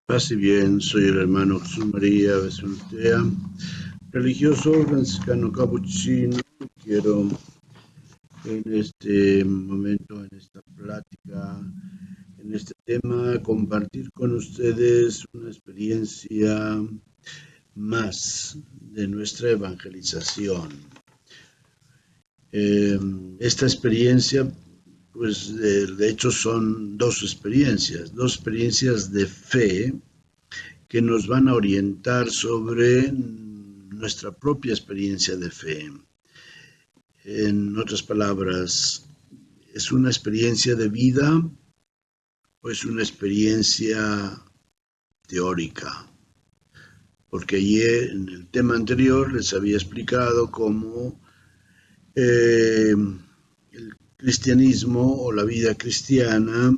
Paz y bien, soy el hermano Jesús María Besultea, religioso franciscano capuchino. Quiero en este momento, en esta plática, en este tema, compartir con ustedes una experiencia más de nuestra evangelización. Esta experiencia, pues de hecho son dos experiencias de fe que nos van a orientar sobre nuestra propia experiencia de fe. En otras palabras, ¿es una experiencia de vida o es una experiencia teórica? Porque ayer en el tema anterior les había explicado cómo el cristianismo o la vida cristiana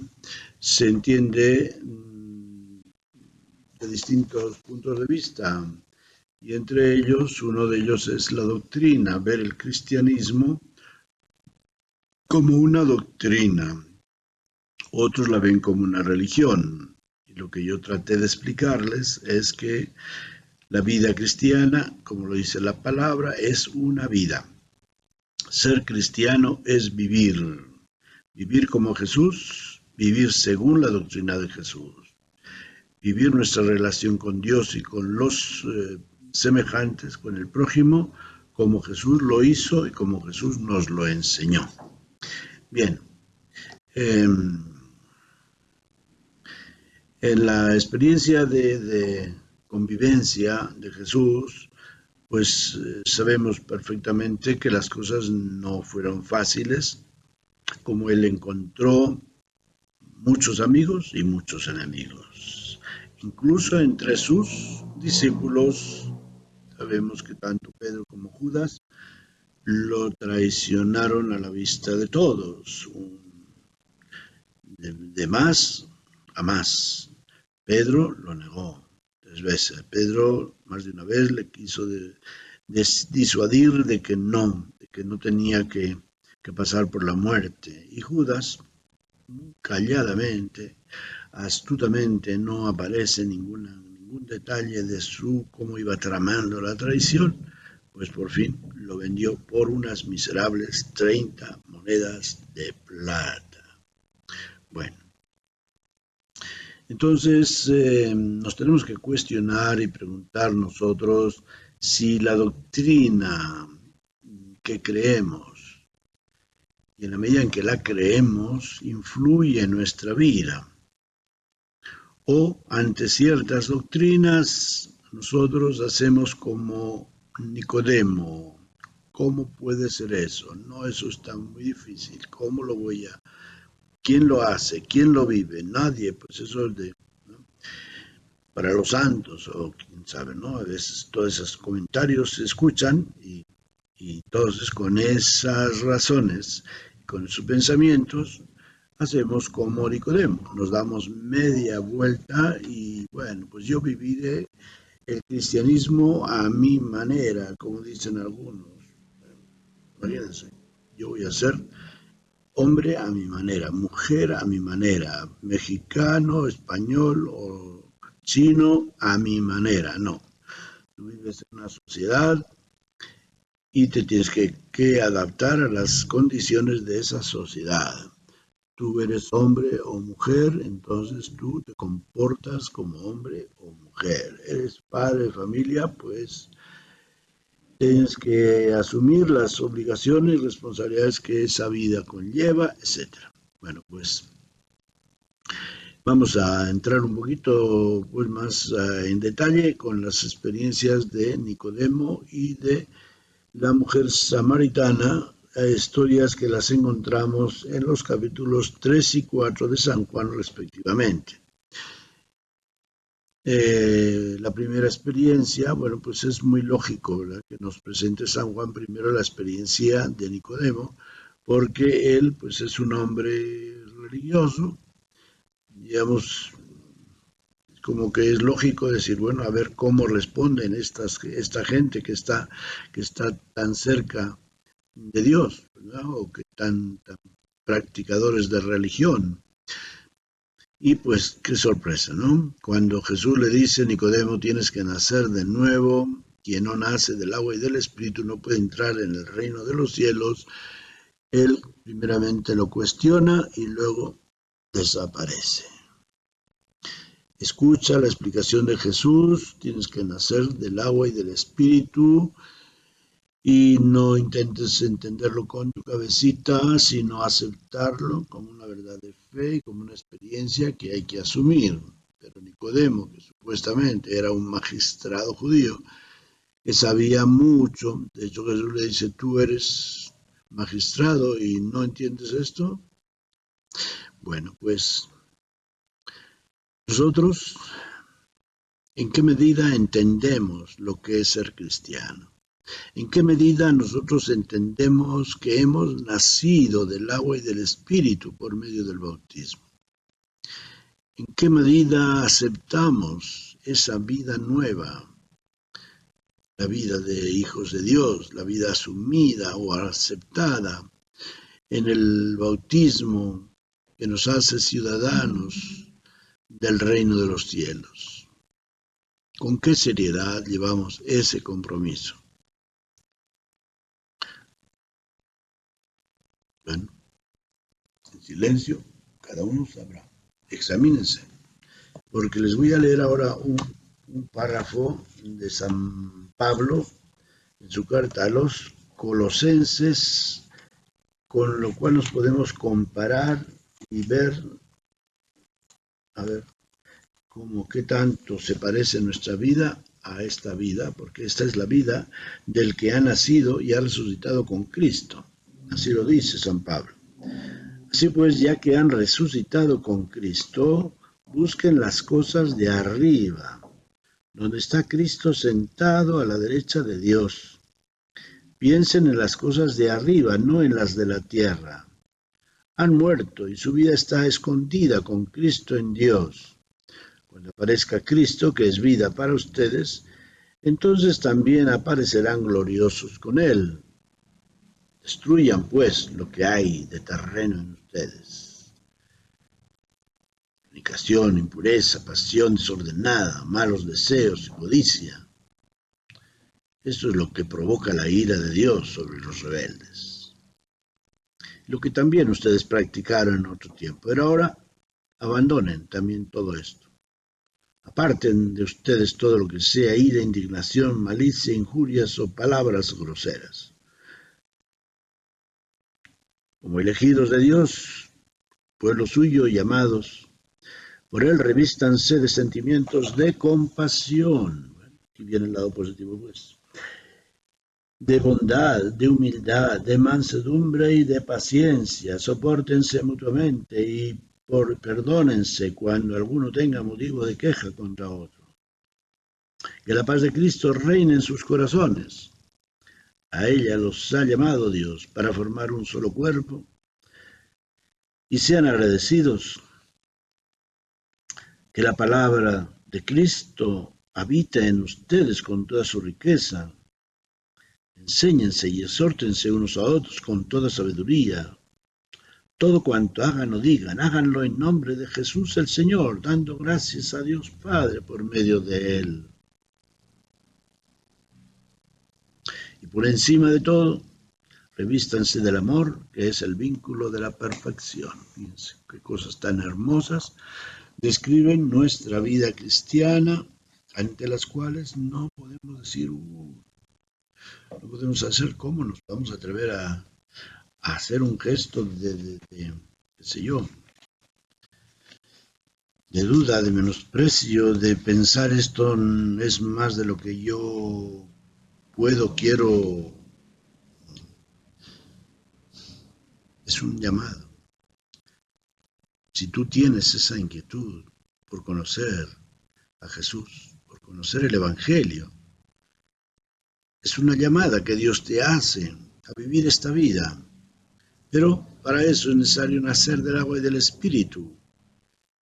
se entiende de distintos puntos de vista. Y entre ellos, uno de ellos es la doctrina, ver el cristianismo como una doctrina. Otros la ven como una religión. Y lo que yo traté de explicarles es que la vida cristiana, como lo dice la palabra, es una vida. Ser cristiano es vivir. Vivir como Jesús, vivir según la doctrina de Jesús. Vivir nuestra relación con Dios y con los semejantes, con el prójimo, como Jesús lo hizo y como Jesús nos lo enseñó. Bien, en la experiencia de convivencia de Jesús, pues sabemos perfectamente que las cosas no fueron fáciles, como Él encontró muchos amigos y muchos enemigos. Incluso entre sus discípulos, sabemos que tanto Pedro como Judas lo traicionaron a la vista de todos, de más a más. Pedro lo negó 3 veces. Pedro más de una vez le quiso disuadir de que no tenía que pasar por la muerte. Y Judas, calladamente, astutamente, no aparece ningún detalle de cómo iba tramando la traición, pues por fin lo vendió por unas miserables 30 monedas de plata. Bueno, entonces nos tenemos que cuestionar y preguntar nosotros si la doctrina que creemos, y en la medida en que la creemos, influye en nuestra vida. O ante ciertas doctrinas nosotros hacemos como Nicodemo. ¿Cómo puede ser eso? No, eso está muy difícil. ¿Cómo lo voy a...? ¿Quién lo hace? ¿Quién lo vive? Nadie. Pues eso es ¿no? Para los santos, o quién sabe, ¿no? A veces todos esos comentarios se escuchan y entonces con esas razones, con sus pensamientos, hacemos como Nicodemo, nos damos media vuelta y bueno, pues yo viviré el cristianismo a mi manera, como dicen algunos. Imagínense, yo voy a ser hombre a mi manera, mujer a mi manera, mexicano, español o chino a mi manera. No, tú vives en una sociedad y te tienes que adaptar a las condiciones de esa sociedad. Tú eres hombre o mujer, entonces tú te comportas como hombre o mujer. Eres padre de familia, pues tienes que asumir las obligaciones y responsabilidades que esa vida conlleva, etcétera. Bueno, pues vamos a entrar un poquito pues, más en detalle con las experiencias de Nicodemo y de la mujer samaritana, historias que las encontramos en los capítulos 3 y 4 de San Juan respectivamente. La primera experiencia, bueno, pues es muy lógico, ¿verdad?, que nos presente San Juan primero la experiencia de Nicodemo, porque él pues es un hombre religioso, digamos, como que es lógico decir, bueno, a ver cómo responden esta gente que está tan cerca de Dios, ¿verdad? O que tan practicadores de religión. Y pues qué sorpresa, ¿no? Cuando Jesús le dice, Nicodemo, tienes que nacer de nuevo, quien no nace del agua y del espíritu no puede entrar en el reino de los cielos, él primeramente lo cuestiona y luego desaparece. Escucha la explicación de Jesús, tienes que nacer del agua y del espíritu, y no intentes entenderlo con tu cabecita, sino aceptarlo como una verdad de fe y como una experiencia que hay que asumir. Pero Nicodemo, que supuestamente era un magistrado judío, que sabía mucho, de hecho Jesús le dice, tú eres magistrado y no entiendes esto. Bueno, pues nosotros, ¿en qué medida entendemos lo que es ser cristiano? ¿En qué medida nosotros entendemos que hemos nacido del agua y del espíritu por medio del bautismo? ¿En qué medida aceptamos esa vida nueva, la vida de hijos de Dios, la vida asumida o aceptada en el bautismo que nos hace ciudadanos del reino de los cielos? ¿Con qué seriedad llevamos ese compromiso? Bueno, en silencio, cada uno sabrá. Examínense, porque les voy a leer ahora un párrafo de San Pablo en su carta a los Colosenses, con lo cual nos podemos comparar y ver, a ver, cómo qué tanto se parece nuestra vida a esta vida, porque esta es la vida del que ha nacido y ha resucitado con Cristo. Así lo dice San Pablo. Así pues, ya que han resucitado con Cristo, busquen las cosas de arriba, donde está Cristo sentado a la derecha de Dios. Piensen en las cosas de arriba, no en las de la tierra. Han muerto y su vida está escondida con Cristo en Dios. Cuando aparezca Cristo, que es vida para ustedes, entonces también aparecerán gloriosos con Él. Destruyan, pues, lo que hay de terreno en ustedes: fornicación, impureza, pasión desordenada, malos deseos y codicia. Esto es lo que provoca la ira de Dios sobre los rebeldes. Lo que también ustedes practicaron en otro tiempo. Pero ahora abandonen también todo esto. Aparten de ustedes todo lo que sea ira, indignación, malicia, injurias o palabras groseras. Como elegidos de Dios, pueblo suyo y amados, por él revístanse de sentimientos de compasión. Bueno, aquí viene el lado positivo, pues. De bondad, de humildad, de mansedumbre y de paciencia. Sopórtense mutuamente y perdónense cuando alguno tenga motivo de queja contra otro. Que la paz de Cristo reine en sus corazones. A ella los ha llamado Dios para formar un solo cuerpo. Y sean agradecidos. Que la palabra de Cristo habite en ustedes con toda su riqueza. Enséñense y exhórtense unos a otros con toda sabiduría. Todo cuanto hagan o digan, háganlo en nombre de Jesús el Señor, dando gracias a Dios Padre por medio de Él. Y por encima de todo, revístanse del amor, que es el vínculo de la perfección. Fíjense qué cosas tan hermosas describen nuestra vida cristiana, ante las cuales no podemos decir, no podemos hacer, ¿cómo nos vamos a atrever a hacer un gesto de qué sé yo, de duda, de menosprecio, de pensar esto es más de lo que yo puedo, quiero? Es un llamado. Si tú tienes esa inquietud por conocer a Jesús, por conocer el Evangelio, es una llamada que Dios te hace a vivir esta vida. Pero para eso es necesario nacer del agua y del Espíritu.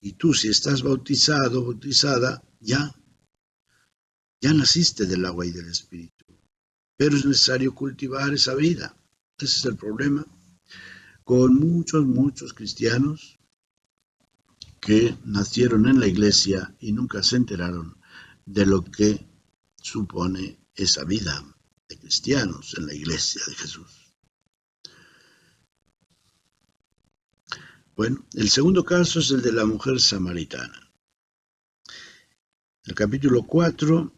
Y tú, si estás bautizado, bautizada, ya naciste del agua y del Espíritu. Pero es necesario cultivar esa vida. Ese es el problema con muchos cristianos que nacieron en la iglesia y nunca se enteraron de lo que supone esa vida de cristianos en la iglesia de Jesús. Bueno, el segundo caso es el de la mujer samaritana. El capítulo 4,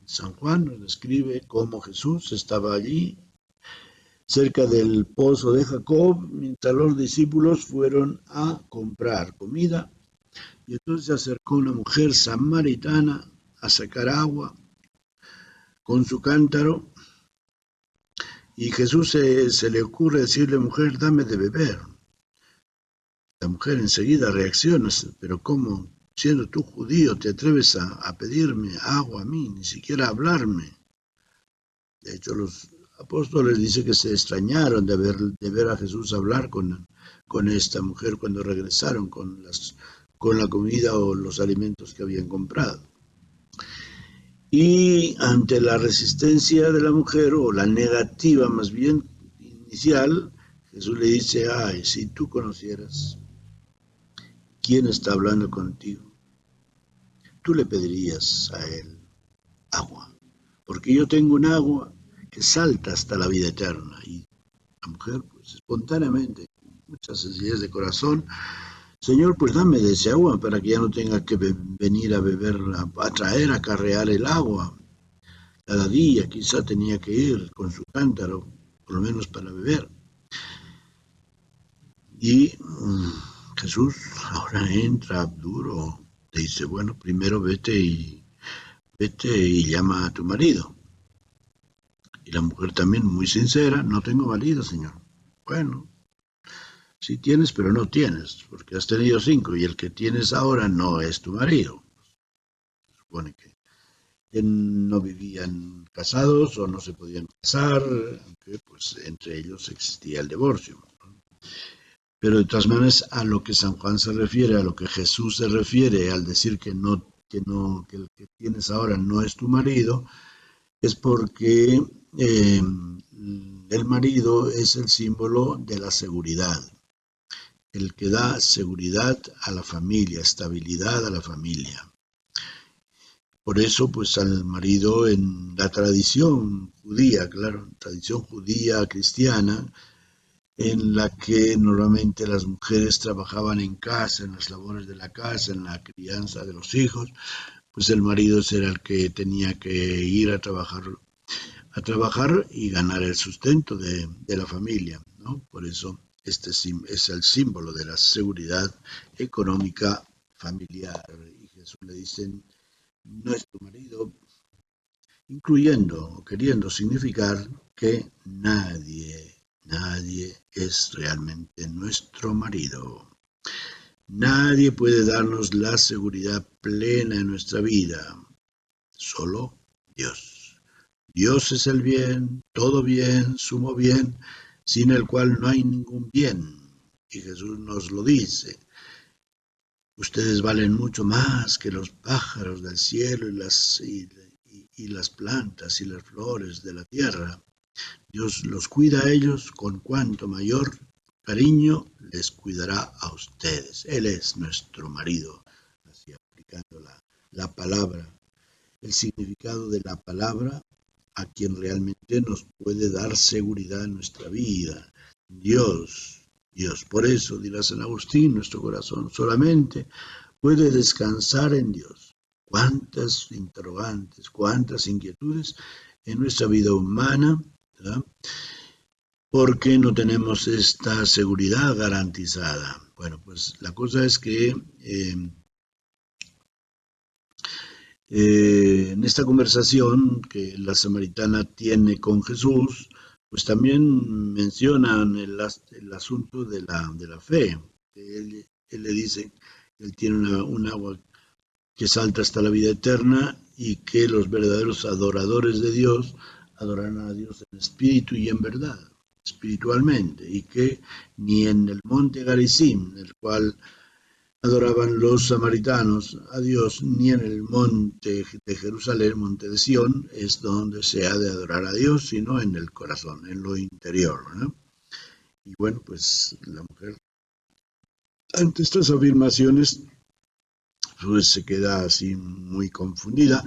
San Juan nos describe cómo Jesús estaba allí, cerca del pozo de Jacob, mientras los discípulos fueron a comprar comida. Y entonces se acercó una mujer samaritana a sacar agua con su cántaro. Y Jesús se le ocurre decirle, mujer, dame de beber. La mujer enseguida reacciona, pero ¿cómo? Siendo tú judío, te atreves a pedirme agua a mí, ni siquiera a hablarme. De hecho, los apóstoles dicen que se extrañaron de ver a Jesús hablar con esta mujer cuando regresaron con la comida o los alimentos que habían comprado. Y ante la resistencia de la mujer, o la negativa más bien inicial, Jesús le dice, ay, si tú conocieras quién está hablando contigo, tú le pedirías a él agua, porque yo tengo un agua que salta hasta la vida eterna. Y la mujer, pues espontáneamente, con mucha sencillez de corazón, Señor, pues dame de ese agua para que ya no tenga que venir a beber, a traer, a acarrear el agua. Cada día quizá tenía que ir con su cántaro, por lo menos para beber. Y Jesús ahora entra duro, te dice, bueno, primero vete y llama a tu marido. Y la mujer también muy sincera, no tengo marido, Señor. Bueno, sí tienes, pero no tienes, porque has tenido 5 y el que tienes ahora no es tu marido. Se supone que no vivían casados o no se podían casar, aunque pues entre ellos existía el divorcio. Pero de todas maneras, a lo que San Juan se refiere, a lo que Jesús se refiere al decir que el que tienes ahora no es tu marido, es porque el marido es el símbolo de la seguridad, el que da seguridad a la familia, estabilidad a la familia. Por eso, pues al marido en la tradición judía, claro, tradición judía cristiana, en la que normalmente las mujeres trabajaban en casa, en las labores de la casa, en la crianza de los hijos, pues el marido era el que tenía que ir a trabajar y ganar el sustento de la familia, ¿no? Por eso este es el símbolo de la seguridad económica familiar. Y Jesús le dice, no es tu marido, incluyendo o queriendo significar que nadie es realmente nuestro marido. Nadie puede darnos la seguridad plena en nuestra vida, solo Dios. Dios es el bien, todo bien, sumo bien, sin el cual no hay ningún bien. Y Jesús nos lo dice. Ustedes valen mucho más que los pájaros del cielo y las plantas y las flores de la tierra. Dios los cuida a ellos con cuanto mayor cariño les cuidará a ustedes. Él es nuestro marido, así aplicando la palabra, el significado de la palabra a quien realmente nos puede dar seguridad en nuestra vida. Dios. Por eso, dirá San Agustín, nuestro corazón solamente puede descansar en Dios. Cuántas interrogantes, cuántas inquietudes en nuestra vida humana, ¿verdad? Porque no tenemos esta seguridad garantizada. Bueno, pues la cosa es que en esta conversación que la samaritana tiene con Jesús, pues también mencionan el asunto de la fe. Él le dice que él tiene un agua que salta hasta la vida eterna y que los verdaderos adoradores de Dios adorarán a Dios en espíritu y en verdad, espiritualmente, y que ni en el monte Garizim, el cual adoraban los samaritanos a Dios, ni en el monte de Jerusalén, monte de Sión, es donde se ha de adorar a Dios, sino en el corazón, en lo interior, ¿no? Y bueno, pues la mujer ante estas afirmaciones, pues se queda así muy confundida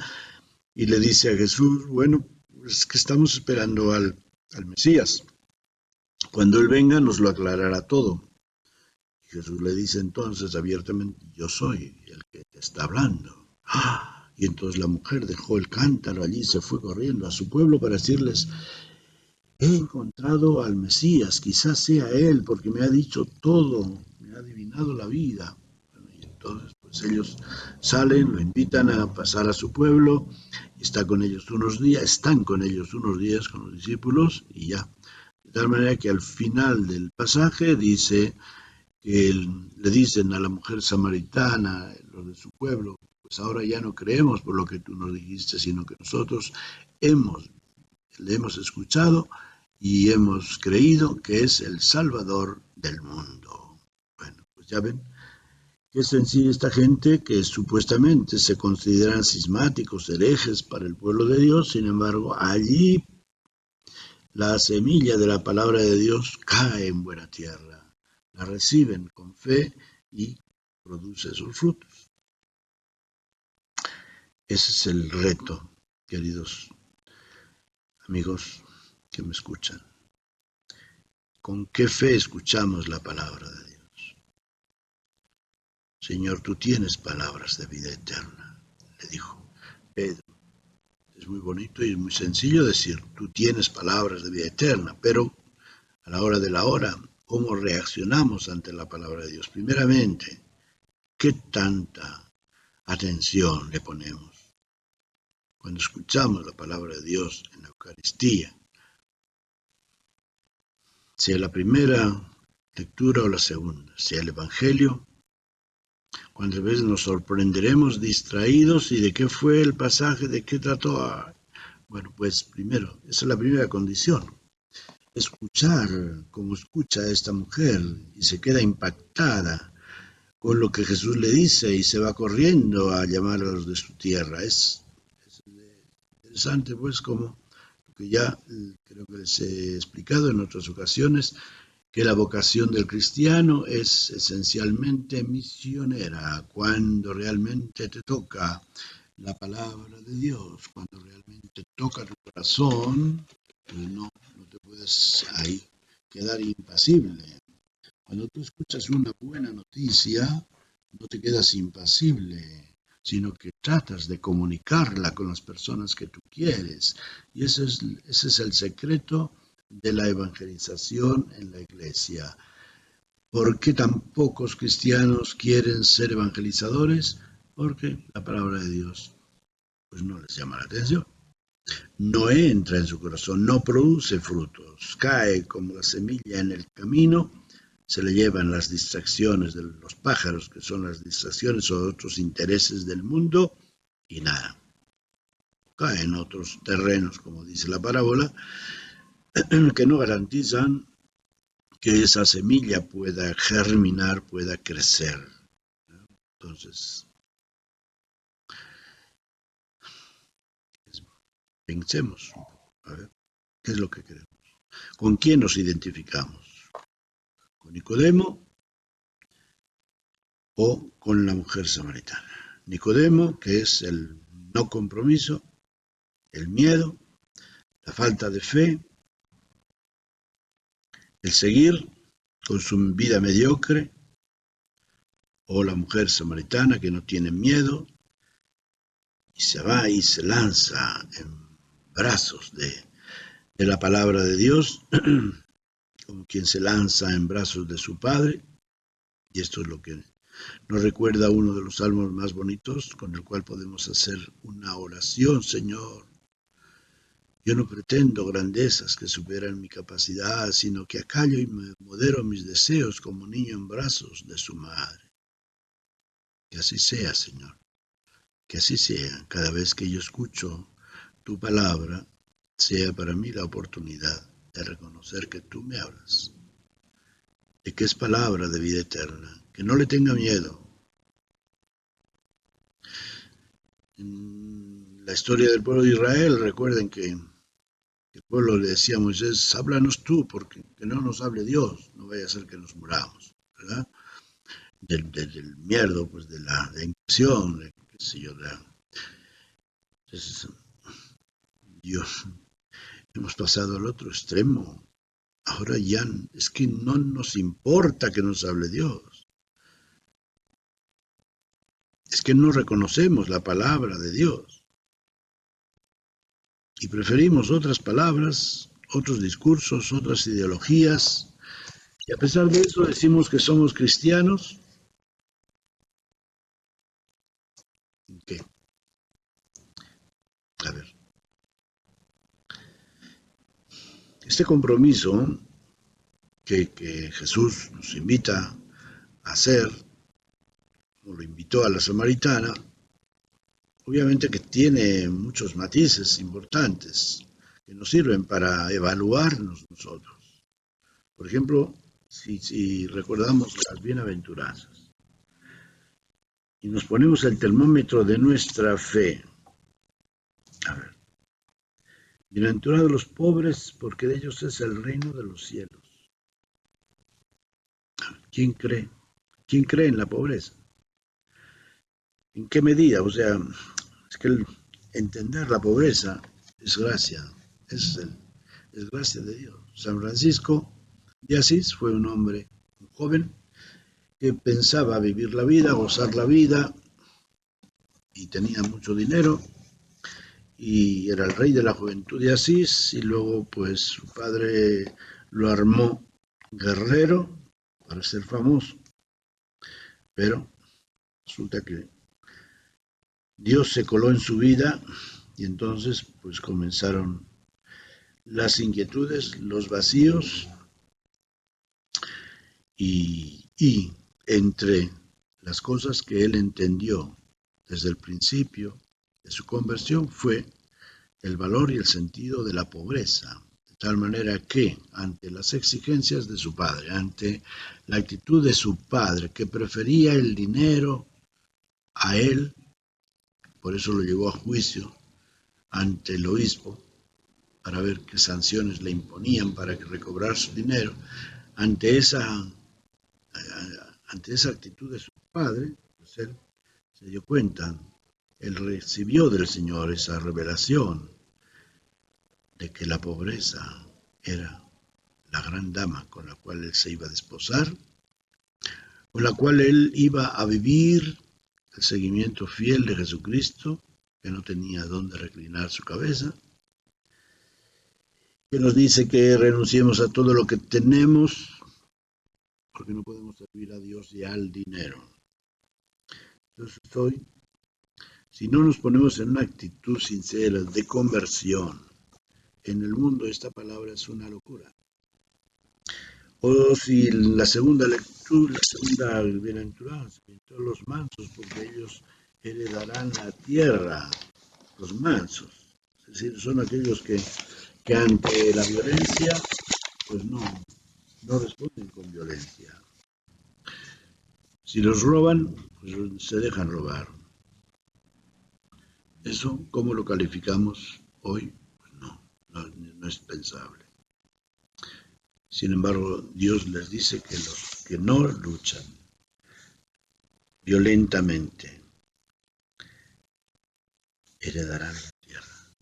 y le dice a Jesús, bueno, pues que estamos esperando al Mesías. Cuando Él venga nos lo aclarará todo. Y Jesús le dice entonces abiertamente, yo soy el que te está hablando. ¡Ah! Y entonces la mujer dejó el cántaro allí y se fue corriendo a su pueblo para decirles, he encontrado al Mesías, quizás sea Él, porque me ha dicho todo, me ha adivinado la vida. Bueno, y entonces pues ellos salen, lo invitan a pasar a su pueblo, y está con ellos unos días, están con ellos unos días con los discípulos y ya. De tal manera que al final del pasaje dice que le dicen a la mujer samaritana, los de su pueblo, pues ahora ya no creemos por lo que tú nos dijiste, sino que nosotros hemos, le hemos escuchado y hemos creído que es el Salvador del mundo. Bueno, pues ya ven qué sencilla esta gente que supuestamente se consideran cismáticos, herejes para el pueblo de Dios, sin embargo, allí la semilla de la palabra de Dios cae en buena tierra, la reciben con fe y produce sus frutos. Ese es el reto, queridos amigos que me escuchan. ¿Con qué fe escuchamos la palabra de Dios? Señor, tú tienes palabras de vida eterna, le dijo Pedro. Es muy bonito y es muy sencillo decir, tú tienes palabras de vida eterna, pero a la hora de la hora, ¿cómo reaccionamos ante la palabra de Dios? Primeramente, ¿qué tanta atención le ponemos cuando escuchamos la palabra de Dios en la Eucaristía? Sea la primera lectura o la segunda, sea el Evangelio, cuántas veces nos sorprenderemos distraídos y de qué fue el pasaje, de qué trató. Bueno, pues primero, esa es la primera condición, escuchar como escucha a esta mujer y se queda impactada con lo que Jesús le dice y se va corriendo a llamar a los de su tierra. Es interesante, pues, como que ya creo que les he explicado en otras ocasiones, que la vocación del cristiano es esencialmente misionera, cuando realmente te toca la palabra de Dios, cuando realmente toca tu corazón, pues no te puedes ahí quedar impasible. Cuando tú escuchas una buena noticia, no te quedas impasible, sino que tratas de comunicarla con las personas que tú quieres. Y ese es el secreto de la evangelización en la iglesia. ¿Por qué tan pocos cristianos quieren ser evangelizadores? Porque la palabra de Dios pues no les llama la atención. No entra en su corazón, no produce frutos, cae como la semilla en el camino, se le llevan las distracciones de los pájaros, que son las distracciones o otros intereses del mundo, y nada, cae en otros terrenos, como dice la parábola, que no garantizan que esa semilla pueda germinar, pueda crecer. Entonces, pensemos un poco, a ver, ¿qué es lo que queremos? ¿Con quién nos identificamos? ¿Con Nicodemo o con la mujer samaritana? Nicodemo, que es el no compromiso, el miedo, la falta de fe, el seguir con su vida mediocre, o la mujer samaritana que no tiene miedo y se va y se lanza en brazos de la palabra de Dios, como quien se lanza en brazos de su Padre. Y esto es lo que nos recuerda uno de los salmos más bonitos con el cual podemos hacer una oración. Señor, yo no pretendo grandezas que superan mi capacidad, sino que acallo y me modero mis deseos como niño en brazos de su madre. Que así sea, Señor. Que así sea. Cada vez que yo escucho tu palabra, sea para mí la oportunidad de reconocer que tú me hablas, de que es palabra de vida eterna, que no le tenga miedo. En la historia del pueblo de Israel, recuerden que el pueblo le decía a Moisés, háblanos tú, porque que no nos hable Dios, no vaya a ser que nos muramos, ¿verdad? del miedo, pues de la impresión, qué sé yo, entonces, Dios, hemos pasado al otro extremo. Ahora ya es que no nos importa que nos hable Dios. Es que no reconocemos la palabra de Dios. Y preferimos otras palabras, otros discursos, otras ideologías. Y a pesar de eso decimos que somos cristianos. ¿Qué? A ver. Este compromiso que Jesús nos invita a hacer, como lo invitó a la samaritana, obviamente que tiene muchos matices importantes que nos sirven para evaluarnos nosotros. Por ejemplo, si recordamos las bienaventuranzas y nos ponemos el termómetro de nuestra fe, a ver, bienaventurados los pobres, porque de ellos es el reino de los cielos. ¿Quién cree? ¿Quién cree en la pobreza? ¿En qué medida? O sea, es que entender la pobreza es gracia, es gracia de Dios. San Francisco de Asís fue un hombre, un joven, que pensaba vivir la vida, gozar la vida, y tenía mucho dinero, y era el rey de la juventud de Asís, y luego pues su padre lo armó guerrero para ser famoso, pero resulta que Dios se coló en su vida y entonces pues comenzaron las inquietudes, los vacíos y entre las cosas que él entendió desde el principio de su conversión fue el valor y el sentido de la pobreza, de tal manera que ante las exigencias de su padre, ante la actitud de su padre que prefería el dinero a él, por eso lo llevó a juicio ante el obispo para ver qué sanciones le imponían para que recobrar su dinero, ante esa, ante esa actitud de su padre, pues él se dio cuenta, él recibió del Señor esa revelación de que la pobreza era la gran dama con la cual él se iba a desposar, con la cual él iba a vivir el seguimiento fiel de Jesucristo, que no tenía dónde reclinar su cabeza, que nos dice que renunciemos a todo lo que tenemos, porque no podemos servir a Dios y al dinero. Entonces hoy, si no nos ponemos en una actitud sincera de conversión, en el mundo esta palabra es una locura. O si la segunda lectura, la segunda bienaventuranza, todos los mansos, porque ellos heredarán la tierra, los mansos. Es decir, son aquellos que ante la violencia, pues no responden con violencia. Si los roban, pues se dejan robar. ¿Eso cómo lo calificamos hoy? Pues no es pensable. Sin embargo, Dios les dice que los que no luchan violentamente heredarán la tierra.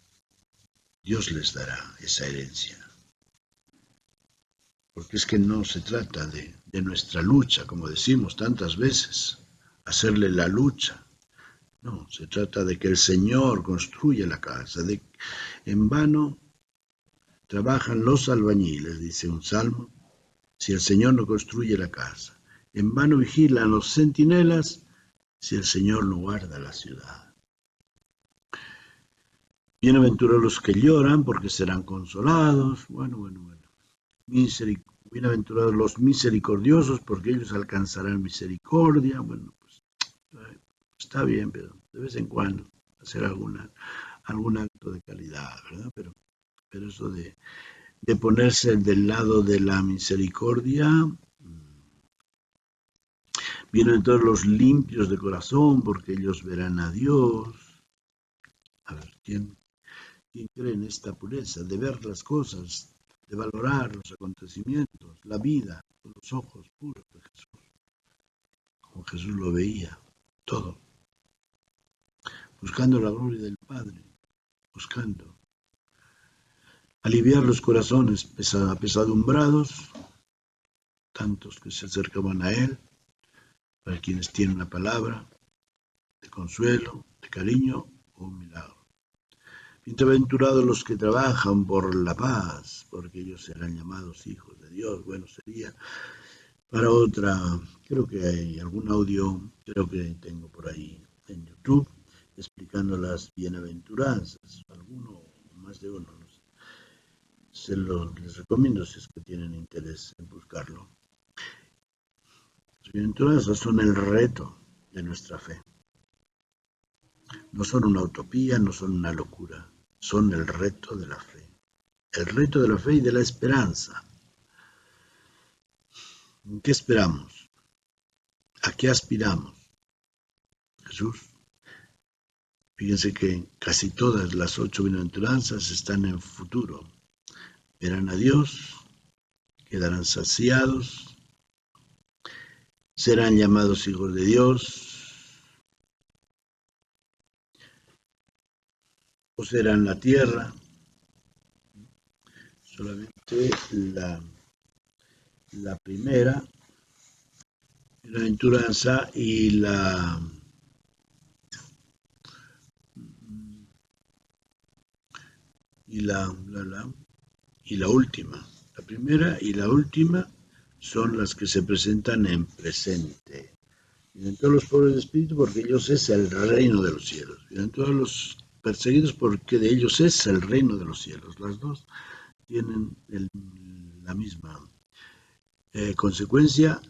Dios les dará esa herencia. Porque es que no se trata de nuestra lucha, como decimos tantas veces, hacerle la lucha. No, se trata de que el Señor construya la casa. En vano trabajan los albañiles, dice un salmo, si el Señor no construye la casa. En vano vigilan los centinelas, si el Señor no guarda la ciudad. Bienaventurados los que lloran, porque serán consolados. Bueno. Bienaventurados los misericordiosos, porque ellos alcanzarán misericordia. Bueno, pues está bien, pero de vez en cuando hacer algún acto de caridad, ¿verdad? Pero eso de ponerse del lado de la misericordia, bienaventurados los limpios de corazón, porque ellos verán a Dios. A ver, ¿quién cree en esta pureza de ver las cosas, de valorar los acontecimientos, la vida, con los ojos puros de Jesús? Jesús lo veía, todo, buscando la gloria del Padre, buscando aliviar los corazones apesadumbrados, tantos que se acercaban a Él, para quienes tienen una palabra de consuelo, de cariño o un milagro. Bienaventurados los que trabajan por la paz, porque ellos serán llamados hijos de Dios. Bueno, sería para otra, creo que hay algún audio, creo que tengo por ahí en YouTube, explicando las bienaventuranzas, alguno o más de uno, no sé. Les recomiendo si es que tienen interés en buscarlo. Las bienaventuranzas son el reto de nuestra fe. No son una utopía, no son una locura, son el reto de la fe. El reto de la fe y de la esperanza. ¿En qué esperamos? ¿A qué aspiramos? Jesús. Fíjense que casi todas las 8 bienaventuranzas están en futuro. Verán a Dios, quedarán saciados, serán llamados hijos de Dios, poseerán la tierra. Solamente la primera bienaventuranza y la última. La primera y la última son las que se presentan en presente. Bienaventurados los pobres de espíritu, porque ellos es el reino de los cielos. Bienaventurados los perseguidos, porque de ellos es el reino de los cielos. Las dos tienen la misma consecuencia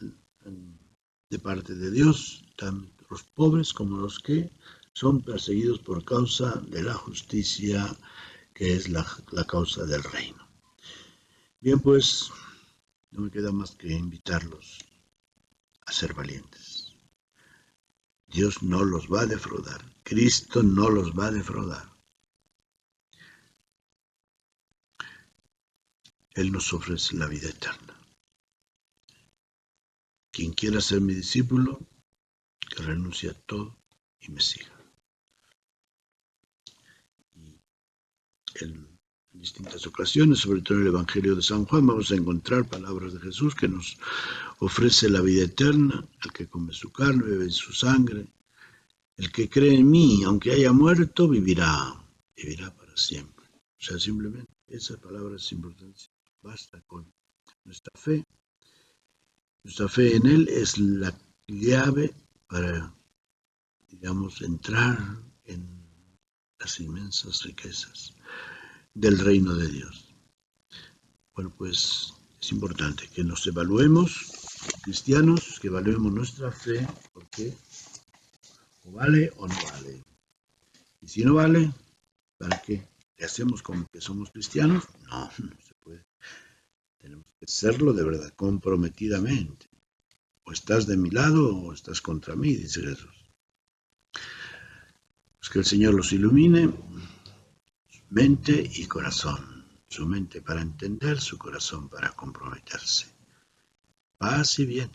de parte de Dios, tanto los pobres como los que son perseguidos por causa de la justicia, que es la causa del reino. Bien, pues, no me queda más que invitarlos a ser valientes. Dios no los va a defraudar. Cristo no los va a defraudar. Él nos ofrece la vida eterna. Quien quiera ser mi discípulo, que renuncie a todo y me siga. Y en distintas ocasiones, sobre todo en el Evangelio de San Juan, vamos a encontrar palabras de Jesús que nos ofrece la vida eterna. El que come su carne, bebe su sangre. El que cree en mí, aunque haya muerto, vivirá para siempre. O sea, simplemente esa palabra es importante. Basta con nuestra fe. Nuestra fe en Él es la llave para, digamos, entrar en las inmensas riquezas del reino de Dios. Bueno, pues es importante que nos evaluemos, cristianos, que evaluemos nuestra fe, porque o vale o no vale. Y si no vale, ¿para qué? ¿Le hacemos como que somos cristianos? No, no se puede. Tenemos que serlo de verdad, comprometidamente. O estás de mi lado o estás contra mí, dice Jesús. Pues que el Señor los ilumine, su mente y corazón. Su mente para entender, su corazón para comprometerse. Paz y bien.